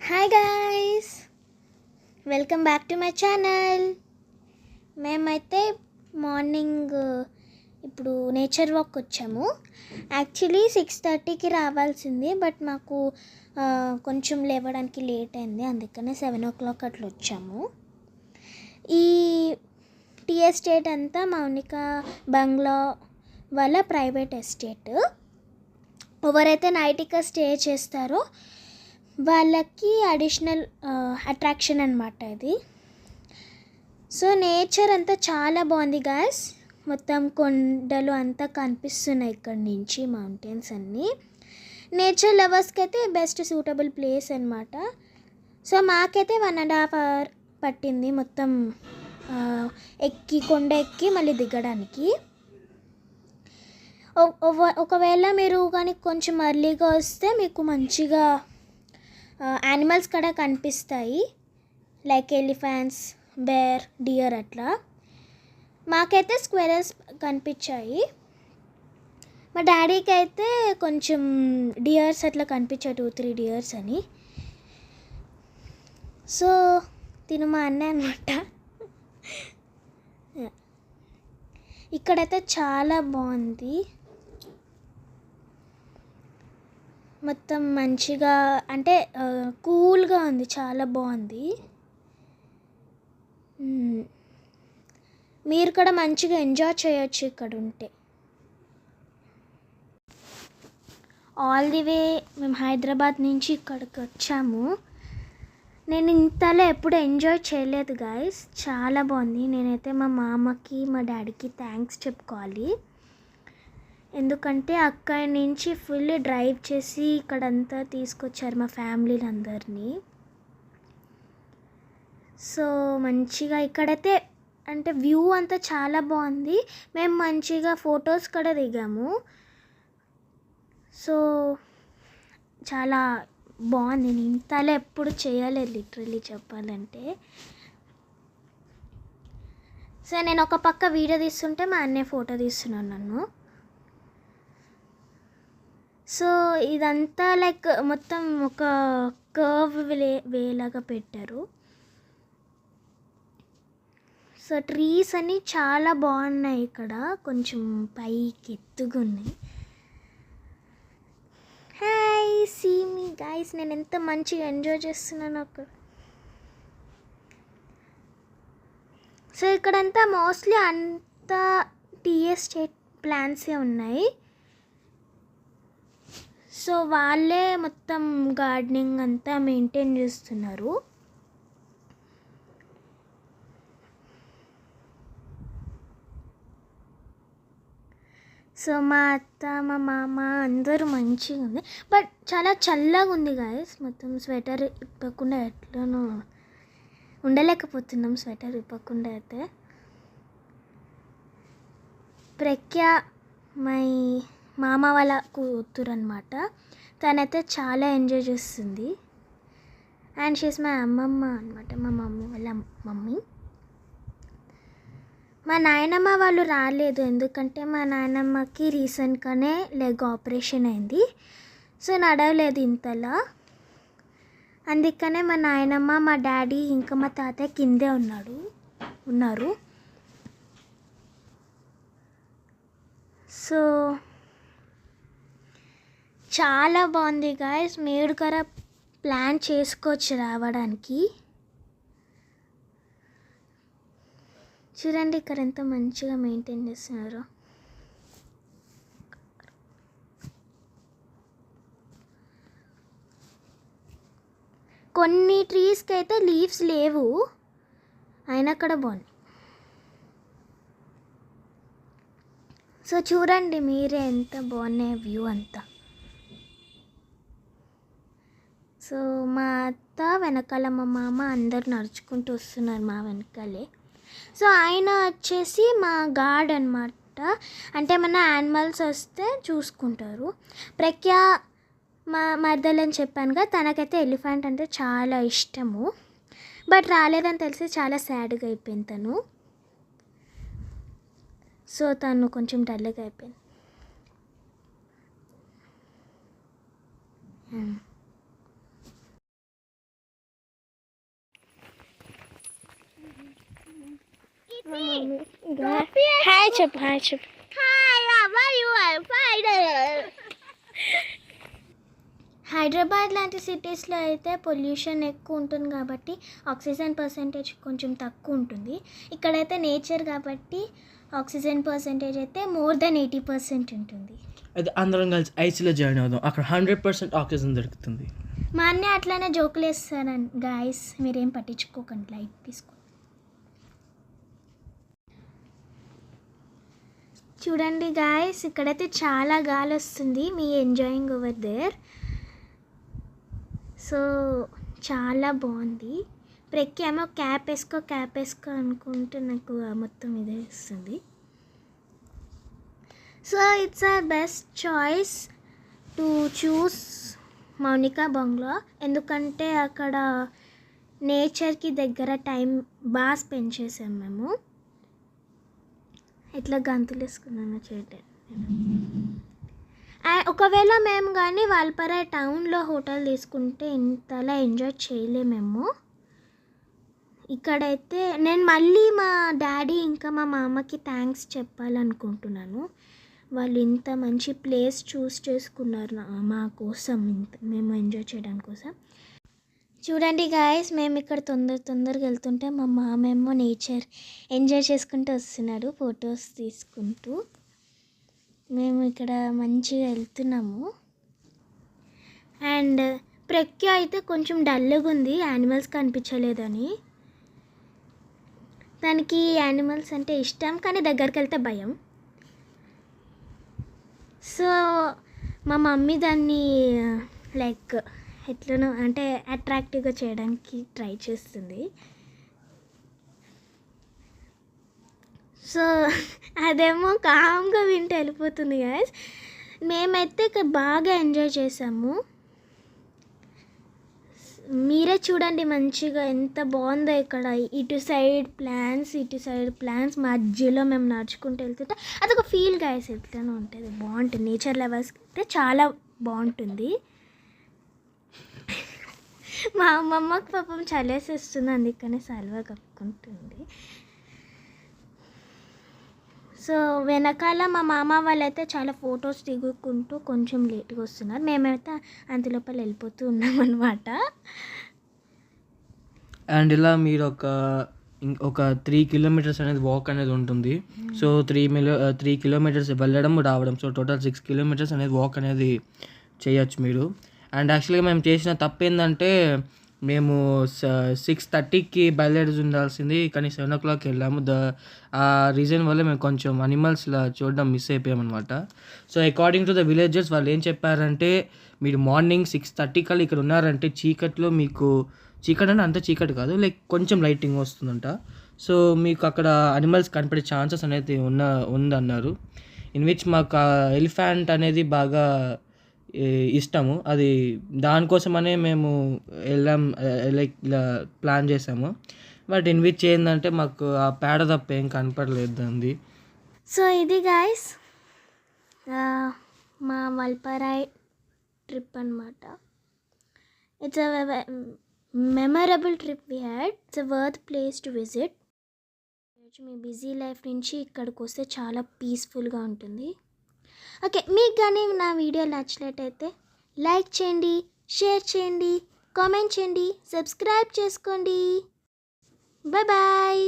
Hi guys, welcome back to my channel. మేమైతే morning ఇప్పుడు nature walk వచ్చాము. Actually 6:30కి రావాల్సింది, బట్ మాకు కొంచెం లేవడానికి లేట్ అయింది, అందుకనే 7 o'clock అట్లా వచ్చాము. ఈ టీ ఎస్టేట్ అంతా మౌనిక బంగ్లా వాళ్ళ ప్రైవేట్ ఎస్టేట్. ఎవరైతే నైట్ ఇక్కడ స్టే చేస్తారో వాళ్ళకి అడిషనల్ అట్రాక్షన్ అనమాట ఇది. సో నేచర్ అంతా చాలా బాగుంది గాయస్. మొత్తం కొండలు అంతా కనిపిస్తున్నాయి ఇక్కడ నుంచి, మౌంటైన్స్ అన్నీ. నేచర్ లవర్స్కి అయితే బెస్ట్ సూటబుల్ ప్లేస్ అనమాట. సో మాకైతే 1.5 hour పట్టింది మొత్తం కొండ ఎక్కి మళ్ళీ దిగడానికి. ఒకవేళ మీరు కానీ కొంచెం ఎర్లీగా వస్తే మీకు మంచిగా యానిమల్స్ కూడా కనిపిస్తాయి, లైక్ ఎలిఫెంట్స్, బేర్, డియర్ అట్లా. మాకైతే స్క్వేరల్స్ కనిపించాయి, మా డాడీకి అయితే కొంచెం డియర్స్ అట్లా కనిపించాయి, 2-3 డియర్స్ అని. సో తిను మా అన్నయ్య అనమాట. ఇక్కడైతే చాలా బాగుంది, మొత్తం మంచిగా అంటే కూల్గా ఉంది, చాలా బాగుంది. మీరు కూడా మంచిగా ఎంజాయ్ చేయొచ్చు ఇక్కడ ఉంటే. ఆల్ ది వే మేము హైదరాబాద్ నుంచి ఇక్కడికి వచ్చాము. నేను ఇంతలో ఎప్పుడు ఎంజాయ్ చేయలేదు గాయస్, చాలా బాగుంది. నేనైతే మా మామకి మా డాడీకి థ్యాంక్స్ చెప్పుకోవాలి, ఎందుకంటే అక్కడి నుంచి ఫుల్ డ్రైవ్ చేసి ఇక్కడంతా తీసుకొచ్చారు మా ఫ్యామిలీలందరినీ. సో మంచిగా ఇక్కడైతే అంటే వ్యూ అంతా చాలా బాగుంది. మేము మంచిగా ఫొటోస్ కూడా దిగాము. సో చాలా బాగుంది, నేను ఇంతలో ఎప్పుడు చేయలేదు లిటరలీ చెప్పాలంటే. సో నేను ఒక పక్క వీడియో తీస్తుంటే మా అన్నయ్య ఫోటో తీస్తున్నాను నన్ను. సో ఇదంతా లైక్ మొత్తం ఒక కర్వ్ వేలాగా పెట్టారు. సో ట్రీస్ అన్నీ చాలా బాగున్నాయి ఇక్కడ, కొంచెం పైకి ఎత్తుగా ఉన్నాయి. హాయ్, సీ మీ గైస్, నేను ఎంత మంచిగా ఎంజాయ్ చేస్తున్నాను అక్కడ. సో ఇక్కడంతా మోస్ట్లీ అంతా టీ ఎస్టేట్ ప్లాంట్సే ఉన్నాయి. సో వాళ్ళే మొత్తం గార్డెనింగ్ అంతా మెయింటైన్ చేస్తున్నారు. సో మా అత్త మా మామ అందరూ మంచిగా ఉంది, బట్ చాలా చల్లగా ఉంది గాయస్. మొత్తం స్వెటర్ ఇప్పకుండా ఎట్లనో ఉండలేకపోతున్నాం స్వెటర్ ఇప్పకుండా. అయితే ప్రఖ్య మై మామ వాళ్ళ కూతురు అనమాట, తనైతే చాలా ఎంజాయ్ చేస్తుంది. అండ్ షీస్ మై అమ్మమ్మ అనమాట, మా మమ్మీ వాళ్ళ మమ్మీ. మా నాయనమ్మ వాళ్ళు రాలేదు, ఎందుకంటే మా నాయనమ్మకి రీసెంట్గానే లెగ్ ఆపరేషన్ అయింది. సో నడవలేదు ఇంతలా, అందుకనే మా నాయనమ్మ, మా డాడీ ఇంకా మా తాతయ్య కిందే ఉన్నారు. సో చాలా బాగుంది గాయస్, మీరు కూడా ప్లాన్ చేసుకోవచ్చు రావడానికి. చూడండి ఇక్కడ ఎంత మంచిగా మెయింటైన్ చేస్తున్నారు. కొన్ని ట్రీస్కి అయితే లీవ్స్ లేవు, అయినా కూడా బాగుంది. సో చూడండి మీరే ఎంత బాగున్నాయి వ్యూ అంతా. సో మా అత్త వెనకాల మా మామ అందరు నడుచుకుంటూ వస్తున్నారు మా వెనకాలే. సో ఆయన వచ్చేసి మా గార్డ్ అనమాట, అంటే మన యానిమల్స్ వస్తే చూసుకుంటారు. ప్రఖ్య మా మరదలని చెప్పానుగా, తనకైతే ఎలిఫెంట్ అంటే చాలా ఇష్టము, బట్ రాలేదని తెలిసి చాలా సాడ్గా అయిపోయింది తను. సో తను కొంచెం డల్గా అయిపోయింది. హాయ్ చెప్పు హైదరాబాద్ లాంటి సిటీస్లో అయితే పొల్యూషన్ ఎక్కువ ఉంటుంది కాబట్టి ఆక్సిజన్ పర్సంటేజ్ కొంచెం తక్కువ ఉంటుంది. ఇక్కడైతే నేచర్ కాబట్టి ఆక్సిజన్ పర్సంటేజ్ అయితే మోర్ దెన్ 80% ఉంటుంది. అయితే అందరం కలిసి ఐసీలో జాయిన్ అవుదాం, అక్కడ 100% ఆక్సిజన్ దొరుకుతుంది. మా అన్న అట్లానే జోకులు వేస్తానండి గాయస్, మీరేం పట్టించుకోకండి, లైట్ తీసుకోండి. చూడండి గాయస్, ఇక్కడైతే చాలా గాలి వస్తుంది. మీ ఎంజాయింగ్ ఓవర్ దేర్. సో చాలా బాగుంది. ఇప్పుడు ఎక్కేమో క్యాప్ వేసుకో అనుకుంటే నాకు మొత్తం ఇదే వస్తుంది. So it's a best choice to choose Mounika బంగ్లా, ఎందుకంటే అక్కడ నేచర్కి దగ్గర టైం బాగా స్పెండ్ చేసాం మేము. ఎట్లా గంతులు వేసుకున్నాను చేయటం. ఒకవేళ మేము కానీ వాల్పారా టౌన్లో హోటల్ తీసుకుంటే ఇంతలా ఎంజాయ్ చేయలేమేమో. ఇక్కడైతే నేను మళ్ళీ మా డాడీ ఇంకా మా మామకి థ్యాంక్స్ చెప్పాలనుకుంటున్నాను. వాళ్ళు ఇంత మంచి ప్లేస్ చూస్ చేసుకున్నారు మా కోసం, ఇంత మేము ఎంజాయ్ చేయడం కోసం. చూడండి గాయస్, మేము ఇక్కడ తొందరగా వెళ్తుంటే మా మామేమో నేచర్ ఎంజాయ్ చేసుకుంటూ వస్తున్నాడు, ఫొటోస్ తీసుకుంటూ. మేము ఇక్కడ మంచిగా వెళ్తున్నాము. అండ్ ప్రఖ్య అయితే కొంచెం డల్గా ఉంది, యానిమల్స్ కనిపించలేదని. దానికి యానిమల్స్ అంటే ఇష్టం, కానీ దగ్గరికి వెళ్తే భయం. సో మా మమ్మీ దాన్ని లైక్ ఎట్లనో అంటే అట్రాక్టివ్గా చేయడానికి ట్రై చేస్తుంది. సో అదేమో కామ్గా వింటే వెళ్ళిపోతుంది గాయస్. మేమైతే ఇక్కడ బాగా ఎంజాయ్ చేసాము. మీరే చూడండి మంచిగా ఎంత బాగుందో ఇక్కడ. ఇటు సైడ్ ప్లాన్స్ మధ్యలో మేము నడుచుకుంటూ వెళ్తుంటే అదొక ఫీల్ గాయస్, ఎట్లనో ఉంటుంది, బాగుంటుంది. నేచర్ లెవెల్స్ అయితే చాలా బాగుంటుంది. మా అమ్మమ్మకి పాపం చలేసేస్తుంది, అందుకనే సల్వా కప్పుకుంటుంది. సో వెనకాల మా మామ వాళ్ళైతే చాలా ఫొటోస్ దిగుకుంటూ కొంచెం లేట్గా వస్తున్నారు. మేమైతే అంతలోపల వెళ్ళిపోతూ ఉన్నామన్నమాట. అండ్ ఇలా మీరు ఒక 3 కిలోమీటర్స్ అనేది వాక్ అనేది ఉంటుంది. సో 3 కిలోమీటర్స్ వెళ్ళడం రావడం, సో టోటల్ 6 కిలోమీటర్స్ అనేది వాక్ అనేది చేయొచ్చు మీరు. అండ్ యాక్చువల్గా మేము చేసిన తప్పు ఏంటంటే మేము 6:30కి బయలుదేరి ఉండాల్సింది, కానీ 7 o'clock వెళ్ళాము. ఆ రీజన్ వల్ల మేము కొంచెం అనిమల్స్లా చూడడం మిస్ అయిపోయామన్నమాట. So according to the villagers వాళ్ళు ఏం చెప్పారంటే, మీరు మార్నింగ్ 6:30 కల్లా ఇక్కడ ఉన్నారంటే చీకట్లో మీకు, చీకటి అంటే అంత చీకటి కాదు, లైక్ కొంచెం లైటింగ్ వస్తుందంట. సో మీకు అక్కడ అనిమల్స్ కనిపడే ఛాన్సెస్ అనేది ఉందన్నారు. ఇన్ విచ్ మాకు ఎలిఫెంట్ అనేది బాగా ఇష్టము. అది దానికోసమనే మేము వెళ్ళాం, లైక్ ఇలా ప్లాన్ చేసాము. బట్ ఇన్ విచ్ ఏంటంటే మాకు ఆ పేడ తప్ప ఏం కనపడలేదు దాన్ని. సో ఇది గాయస్ మా వాల్పారాయ్ ట్రిప్ అనమాట. It's a memorable trip we had. It's a worth place to visit. మీ బిజీ లైఫ్ నుంచి ఇక్కడికి వస్తే చాలా పీస్ఫుల్గా ఉంటుంది. ఓకే, మీకు కానీ నా వీడియో నచ్చినట్టయితే లైక్ చేయండి, షేర్ చేయండి, కామెంట్ చేయండి, సబ్స్క్రైబ్ చేసుకోండి. Bye bye.